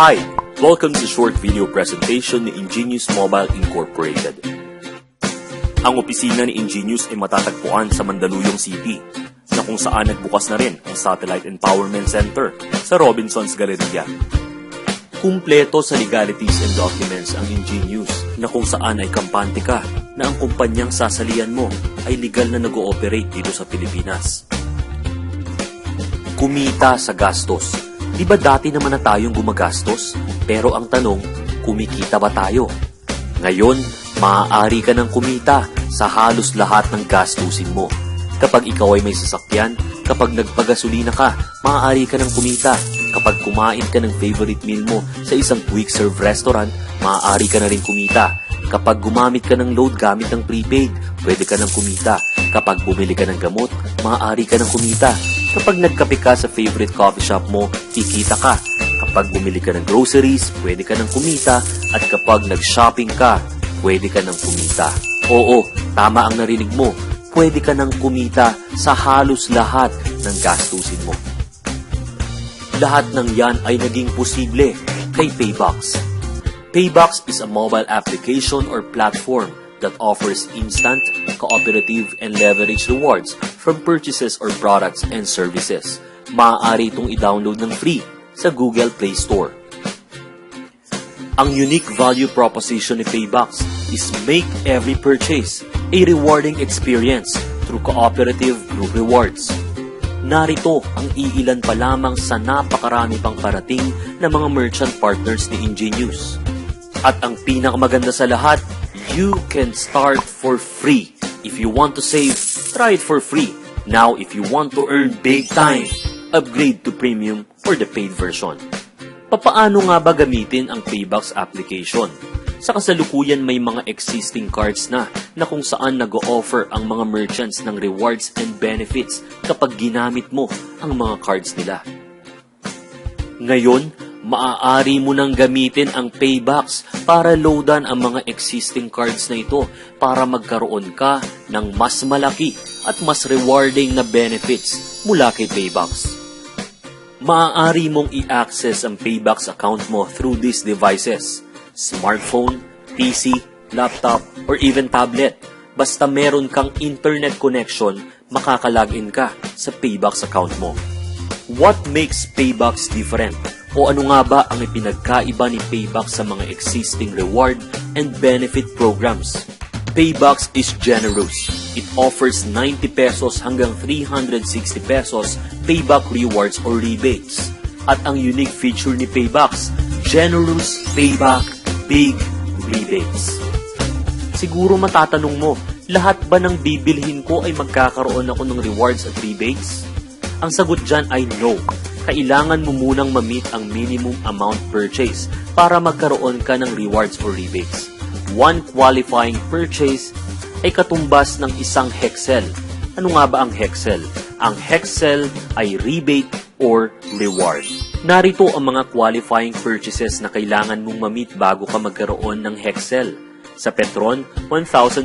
Hi! Welcome sa short video presentation ni Ingenious Mobile Incorporated. Ang opisina ni Ingenious ay matatagpuan sa Mandaluyong City, na kung saan nagbukas na rin ang Satellite Empowerment Center sa Robinsons Galleria. Kumpleto sa legalities and documents ang Ingenious, na kung saan ay kampante ka na ang kumpanyang sasalihan mo ay legal na nag-ooperate dito sa Pilipinas. Kumita sa gastos. Di ba dati naman na tayong gumagastos? Pero ang tanong, kumikita ba tayo? Ngayon, maaari ka ng kumita sa halos lahat ng gastusin mo. Kapag ikaw ay may sasakyan, kapag nagpagasolina ka, maaari ka ng kumita. Kapag kumain ka ng favorite meal mo sa isang quick-serve restaurant, maaari ka na rin kumita. Kapag gumamit ka ng load gamit ng prepaid, pwede ka ng kumita. Kapag bumili ka ng gamot, maaari ka ng kumita. Kapag nagkape ka sa favorite coffee shop mo, kikita ka. Kapag bumili ka ng groceries, pwede ka ng kumita. At kapag nag-shopping ka, pwede ka ng kumita. Oo, tama ang narinig mo. Pwede ka ng kumita sa halos lahat ng gastusin mo. Lahat ng yan ay naging posible kay Paybox. Paybox is a mobile application or platform that offers instant, cooperative, and leverage rewards from purchases or products and services. Maaari itong i-download ng free sa Google Play Store. Ang unique value proposition ni Paybox is make every purchase a rewarding experience through cooperative group rewards. Narito ang iilan pa lamang sa napakarami pang parating na mga merchant partners ni Ingenious. At ang pinakamaganda sa lahat, you can start for free. If you want to save, try it for free. Now, if you want to earn big time, upgrade to premium or the paid version. Papaano nga ba gamitin ang Paybox application? Sa kasalukuyan may mga existing cards na kung saan nag-o-offer ang mga merchants ng rewards and benefits kapag ginamit mo ang mga cards nila. Ngayon, maaari mo nang gamitin ang Paybox para loadan ang mga existing cards na ito para magkaroon ka ng mas malaki at mas rewarding na benefits mula kay Paybox. Maaari mong i-access ang Paybox account mo through these devices: smartphone, PC, laptop, or even tablet. Basta meron kang internet connection, makakalagin ka sa Paybox account mo. What makes Paybox different? O ano nga ba ang ipinagkaiba ni Paybox sa mga existing reward and benefit programs? Paybox is generous. It offers 90 pesos hanggang 360 pesos payback rewards or rebates. At ang unique feature ni Paybox, generous payback, big rebates. Siguro matatanong mo, lahat ba ng bibilhin ko ay magkakaroon ako ng rewards at rebates? Ang sagot dyan ay no. Kailangan mo munang ma-meet ang minimum amount purchase para magkaroon ka ng rewards or rebates. One qualifying purchase ay katumbas ng isang Hexel. Ano nga ba ang Hexel? Ang Hexel ay rebate or reward. Narito ang mga qualifying purchases na kailangan mong ma-meet bago ka magkaroon ng Hexel. Sa Petron, 1,700.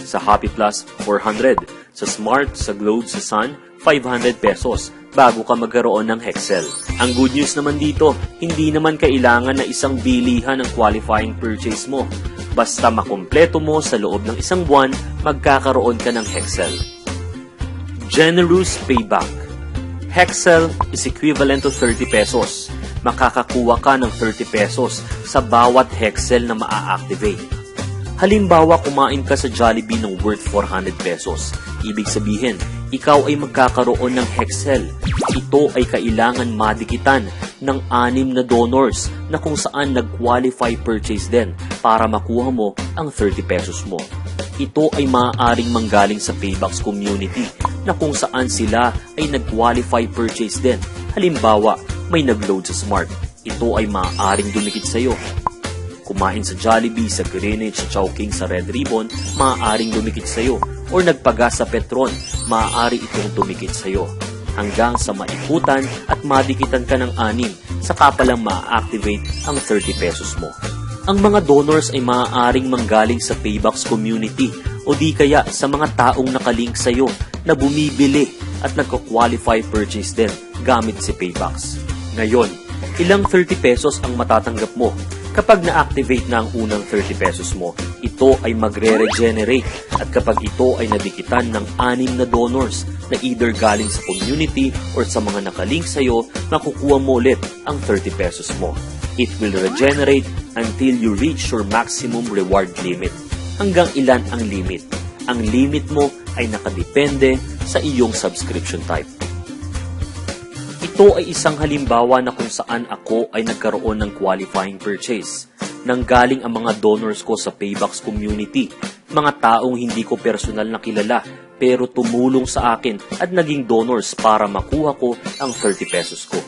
Sa Happy Plus, 400. Sa Smart, sa Globe, sa Sun, 500 pesos bago ka magkaroon ng Hexel. Ang good news naman dito, hindi naman kailangan na isang bilihan ang qualifying purchase mo. Basta makumpleto mo sa loob ng isang buwan, magkakaroon ka ng Hexel. Generous Payback. Hexel is equivalent to 30 pesos. Makakakuha ka ng 30 pesos sa bawat Hexel na maa-activate. Halimbawa, kumain ka sa Jollibee ng worth 400 pesos. Ibig sabihin, ikaw ay magkakaroon ng Hexel. Ito ay kailangan madikitan ng 6 na donors na kung saan nag-qualify purchase din para makuha mo ang 30 pesos mo. Ito ay maaaring manggaling sa Paybox community na kung saan sila ay nag-qualify purchase din. Halimbawa, may nag-load sa Smart. Ito ay maaaring dumikit sa iyo. Kumain sa Jollibee, sa Greenwich, sa Chowking, sa Red Ribbon, maaaring dumikit sa iyo. Or nagpagas sa Petron, maaari itong dumikit sa iyo. Hanggang sa maikutan at madikitan ka ng 6, saka palang ma-activate ang 30 pesos mo. Ang mga donors ay maaaring manggaling sa Paybox community o di kaya sa mga taong nakalink sa iyo na bumibili at nagko-qualify purchase din gamit si Paybox. Ngayon, Ilang 30 pesos ang matatanggap mo. Kapag na-activate na ang unang 30 pesos mo, ito ay magre-regenerate at kapag ito ay nadikitan ng 6 na donors na either galing sa community or sa mga nakalink sa'yo, makukuha mo ulit ang 30 pesos mo. It will regenerate until you reach your maximum reward limit. Hanggang ilan ang limit? Ang limit mo ay nakadepende sa iyong subscription type. Ito ay isang halimbawa na kung saan ako ay nagkaroon ng qualifying purchase. Nanggaling ang mga donors ko sa Paybacks community, mga taong hindi ko personal na kilala pero tumulong sa akin at naging donors para makuha ko ang 30 pesos ko.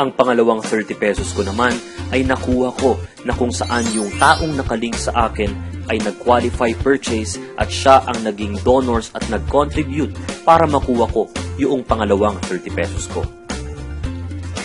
Ang pangalawang 30 pesos ko naman ay nakuha ko na kung saan yung taong nakalink sa akin ay nag-qualify purchase at siya ang naging donors at nag-contribute para makuha ko yung pangalawang 30 pesos ko.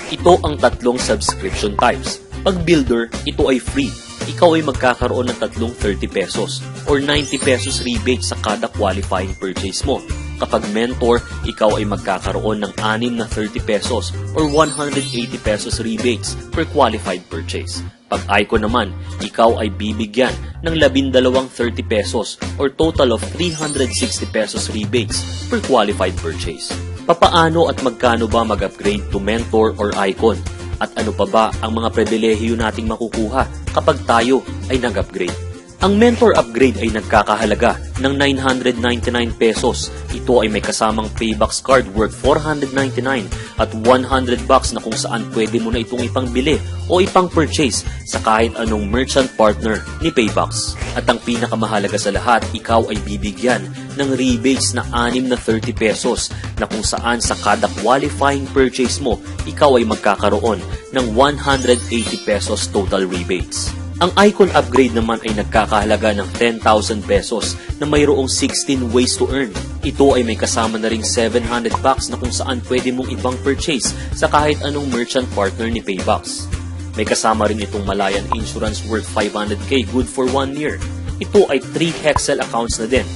Ito ang tatlong subscription types. Pag builder, ito ay free. Ikaw ay magkakaroon ng tatlong 30 pesos or 90 pesos rebate sa kada qualifying purchase mo. Kapag mentor, ikaw ay magkakaroon ng 6 na 30 pesos or 180 pesos rebates per qualified purchase. Pag icon naman, ikaw ay bibigyan ng 12 30 pesos or total of 360 pesos rebates per qualified purchase. Papaano at magkano ba mag-upgrade to mentor or icon? At ano pa ba ang mga pribilehiyo nating makukuha kapag tayo ay nag-upgrade? Ang mentor upgrade ay nagkakahalaga ng 999 pesos. Ito ay may kasamang Paybacks card worth 499 at 100 bucks na kung saan pwede mo na itong ipangbili o ipang-purchase sa kahit anong merchant partner ni Paybacks. At ang pinakamahalaga sa lahat, ikaw ay bibigyan ng rebates na 6 na 30 pesos na kung saan sa kada qualifying purchase mo, ikaw ay magkakaroon ng 180 pesos total rebates. Ang icon upgrade naman ay nagkakahalaga ng 10,000 pesos na mayroong 16 ways to earn. Ito ay may kasama na ring 700 bucks na kung saan pwede mong ibang purchase sa kahit anong merchant partner ni Paybacks. May kasama rin itong Malayan Insurance worth 500k good for 1 year. Ito ay 3 Hexel accounts na din.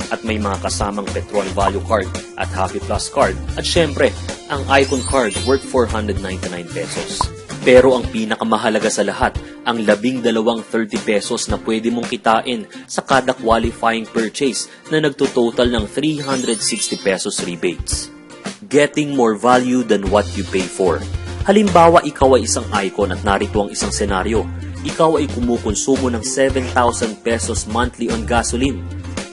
At may mga kasamang Petron Value Card at Happy Plus Card. At syempre, ang Icon Card worth 499 pesos. Pero ang pinakamahalaga sa lahat, ang 12 30 pesos na pwede mong kitain sa kada qualifying purchase na nagtototal ng 360 pesos rebates. Getting more value than what you pay for. Halimbawa, ikaw ay isang icon at narito ang isang senaryo. Ikaw ay kumukonsumo ng 7,000 pesos monthly on gasoline.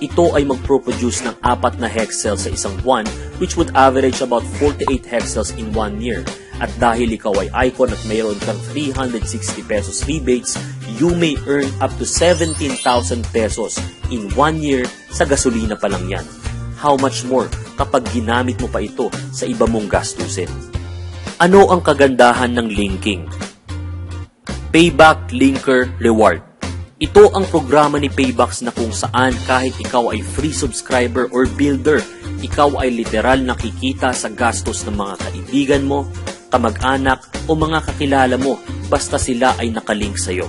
Ito ay magproproduce ng 4 na hexels sa isang buwan which would average about 48 hexels in 1 year. At dahil ikaw ay icon at mayroon kang 360 pesos rebates, you may earn up to 17,000 pesos in 1 year sa gasolina pa lang yan. How much more kapag ginamit mo pa ito sa iba mong gastusin? Ano ang kagandahan ng linking? Payback Linker Reward. Ito ang programa ni Paybacks na kung saan kahit ikaw ay free subscriber or builder, ikaw ay literal nakikita sa gastos ng mga kaibigan mo, kamag-anak o mga kakilala mo basta sila ay nakalink sa'yo.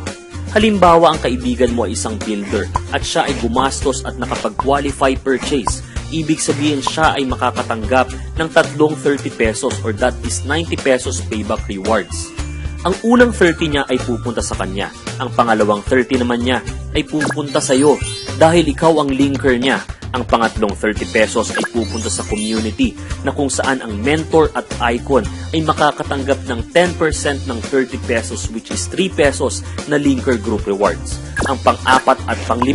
Halimbawa, ang kaibigan mo ay isang builder at siya ay gumastos at nakapag-qualify purchase. Ibig sabihin siya ay makakatanggap ng tatlong 30 pesos or that is 90 pesos payback rewards. Ang unang 30 niya ay pupunta sa kanya. Ang pangalawang 30 naman niya ay pupunta sa iyo dahil ikaw ang linker niya. Ang pangatlong 30 pesos ay pupunta sa community na kung saan ang mentor at icon ay makakatanggap ng 10% ng 30 pesos which is 3 pesos na linker group rewards. Ang pang-apat at pang-5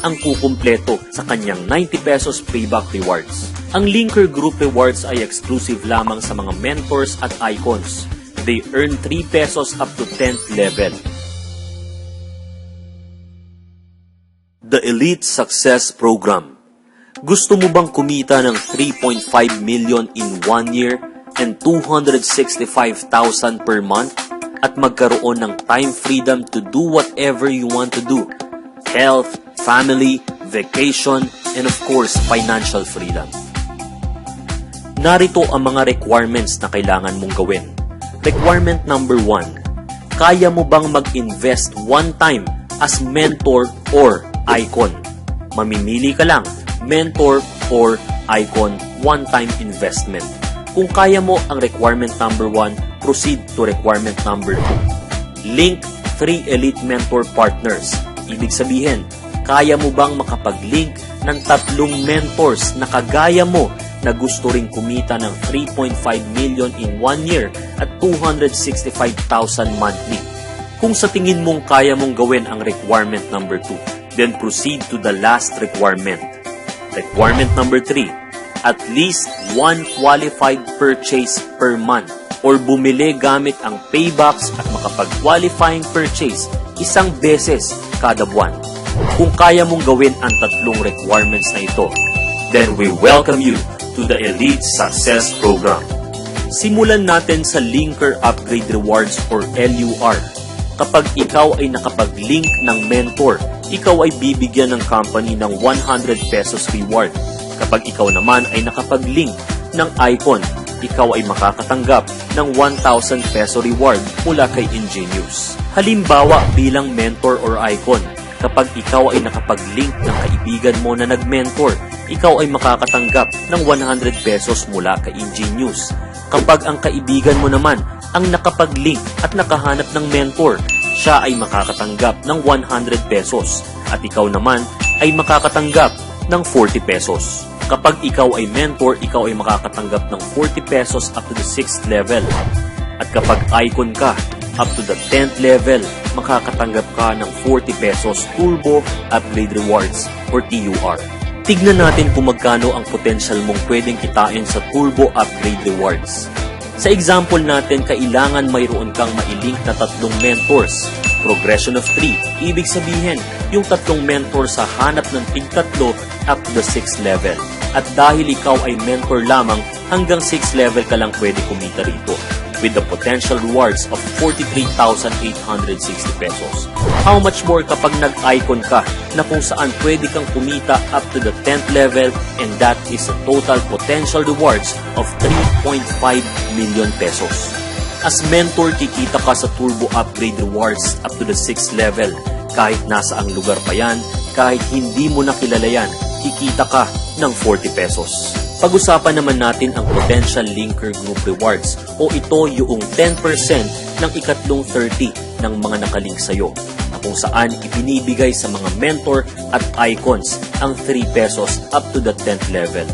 ang kukumpleto sa kanyang 90 pesos payback rewards. Ang linker group rewards ay exclusive lamang sa mga mentors at icons. They earn 3 pesos up to 10th level. The Elite Success Program. Gusto mo bang kumita ng 3.5 million in 1 year and 265,000 per month at magkaroon ng time freedom to do whatever you want to do? Health, family, vacation, and of course, financial freedom. Narito ang mga requirements na kailangan mong gawin. Requirement number 1. Kaya mo bang mag-invest one time as mentor or icon? Mamimili ka lang, mentor or icon, one-time investment. Kung kaya mo ang requirement number 1, proceed to requirement number 2. Link 3 elite mentor partners. Ibig sabihin, kaya mo bang makapag-link ng 3 mentors na kagaya mo na gusto ring kumita ng 3.5 million in 1 year at 265,000 monthly? Kung sa tingin mong kaya mong gawin ang requirement number 2, then proceed to the last requirement. Requirement number 3, at least 1 qualified purchase per month or bumili gamit ang Paybox at makapag-qualifying purchase 1 beses kada buwan. Kung kaya mong gawin ang 3 requirements na ito, then we welcome you to the Elite Success Program. Simulan natin sa Linker Upgrade Rewards or LUR. Kapag ikaw ay nakapag-link ng mentor, ikaw ay bibigyan ng company ng 100 pesos reward. Kapag ikaw naman ay nakapag-link ng icon, ikaw ay makakatanggap ng 1,000 peso reward mula kay Ingenious. Halimbawa bilang mentor or icon, kapag ikaw ay nakapag-link ng kaibigan mo na nag-mentor, ikaw ay makakatanggap ng 100 pesos mula kay Ingenious. Kapag ang kaibigan mo naman ang nakapag-link at nakahanap ng mentor, siya ay makakatanggap ng 100 pesos at ikaw naman ay makakatanggap ng 40 pesos. Kapag ikaw ay mentor, ikaw ay makakatanggap ng 40 pesos up to the 6th level. At kapag icon ka, up to the 10th level, makakatanggap ka ng 40 pesos Turbo Upgrade Rewards or TUR. Tignan natin kung magkano ang potential mong pwedeng kitain sa Turbo Upgrade Rewards. Sa example natin, kailangan mayroon kang mailink na 3 mentors. Progression of 3, ibig sabihin, yung 3 mentors sa hanap ng tig-3 up to the 6th level. At dahil ikaw ay mentor lamang, hanggang 6th level ka lang pwede kumita rito, with the potential rewards of 43,860 pesos. How much more kapag nag-icon ka na kung saan pwede kang kumita up to the 10th level, and that is a total potential rewards of 3.5 million pesos. As mentor, kikita ka sa Turbo Upgrade Rewards up to the 6th level. Kahit nasa ang lugar pa yan, kahit hindi mo nakilala yan, kikita ka ng 40 pesos. Pag-usapan naman natin ang Potential Linker Group Rewards o ito yung 10% ng ikatlong 30 ng mga nakalink sa'yo na kung saan ipinibigay sa mga mentor at icons ang 3 pesos up to the 10th level.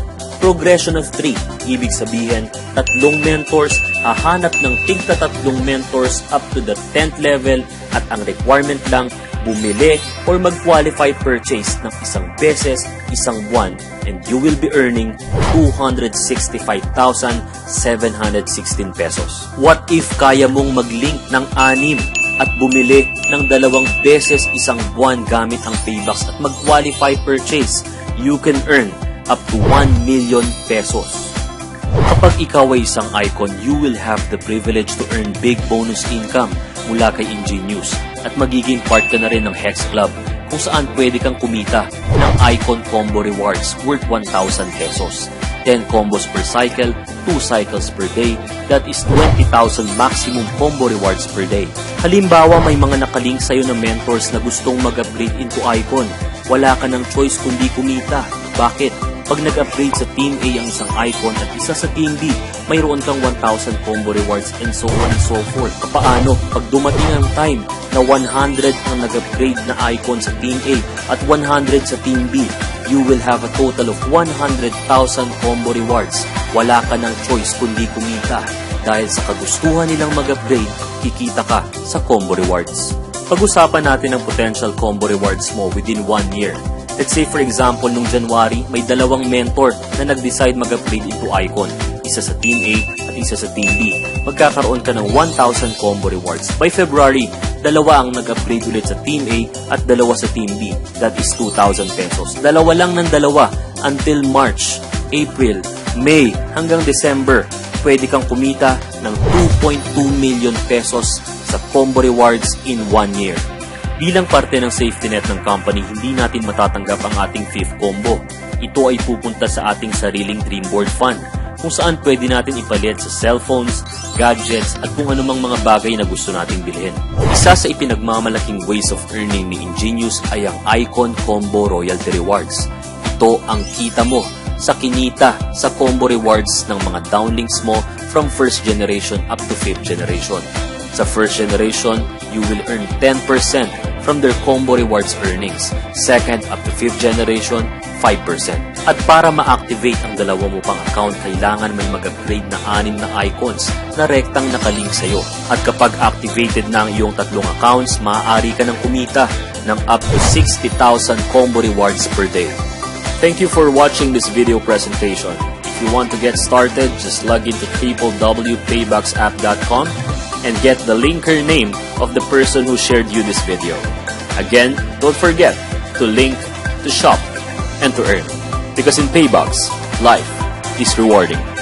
Progression of 3, ibig sabihin 3 mentors, hahanap ng tig-3 mentors up to the 10th level at ang requirement lang bumili or mag-qualify purchase ng 1 beses, 1 buwan, and you will be earning 265,716 pesos. What if kaya mong mag-link ng 6 at bumili ng 2 beses 1 buwan gamit ang Paybox at mag-qualify purchase? You can earn up to 1 million pesos. Kapag ikaw ay isang icon, you will have the privilege to earn big bonus income mula kay Ingenious at magiging part ka na rin ng Hex Club kung saan pwede kang kumita ng icon combo rewards worth 1,000 pesos. 10 combos per cycle, 2 cycles per day, that is 20,000 maximum combo rewards per day. Halimbawa, may mga nakalink sa'yo na mentors na gustong mag-upgrade into icon. Wala ka ng choice kundi kumita. Bakit? Pag nag-upgrade sa Team A ang isang icon at isa sa Team B, mayroon kang 1,000 combo rewards and so on and so forth. Paano? Pag dumating ang time na 100 ang nag-upgrade na icon sa Team A at 100 sa Team B, you will have a total of 100,000 combo rewards. Wala ka ng choice kundi kumita. Dahil sa kagustuhan nilang mag-upgrade, kikita ka sa combo rewards. Pag-usapan natin ang potential combo rewards mo within 1 year. Let's say for example, nung January, may 2 mentor na nag-decide mag-upgrade into icon. Isa sa Team A at isa sa Team B. Magkakaroon ka ng 1,000 combo rewards. By February, 2 ang nag-upgrade ulit sa Team A at 2 sa Team B. That is 2,000 pesos. 2 lang ng 2 until March, April, May, hanggang December. Pwede kang kumita ng 2.2 million pesos sa combo rewards in 1 year. Bilang parte ng safety net ng company, hindi natin matatanggap ang ating 5th combo. Ito ay pupunta sa ating sariling Dreamboard Fund, kung saan pwede natin ipalit sa cellphones, gadgets, at kung anumang mga bagay na gusto nating bilhin. Isa sa ipinagmamalaking ways of earning ni Ingenious ay ang Icon Combo Royalty Rewards. Ito ang kita mo sa kinita sa combo rewards ng mga downlinks mo from first generation up to 5th generation. Sa first generation, you will earn 10% from their combo rewards earnings. Second up to 5th generation, 5%. At para ma-activate ang dalawa mo pang account, kailangan may mag-upgrade na 6 na icons na rektang nakalink sa'yo. At kapag activated na ang iyong tatlong accounts, maaari ka ng kumita ng up to 60,000 combo rewards per day. Thank you for watching this video presentation. If you want to get started, just log into www.payboxapp.com and get the linker name of the person who shared you this video. Again, don't forget to link, to shop, and to earn. Because in Paybox, life is rewarding.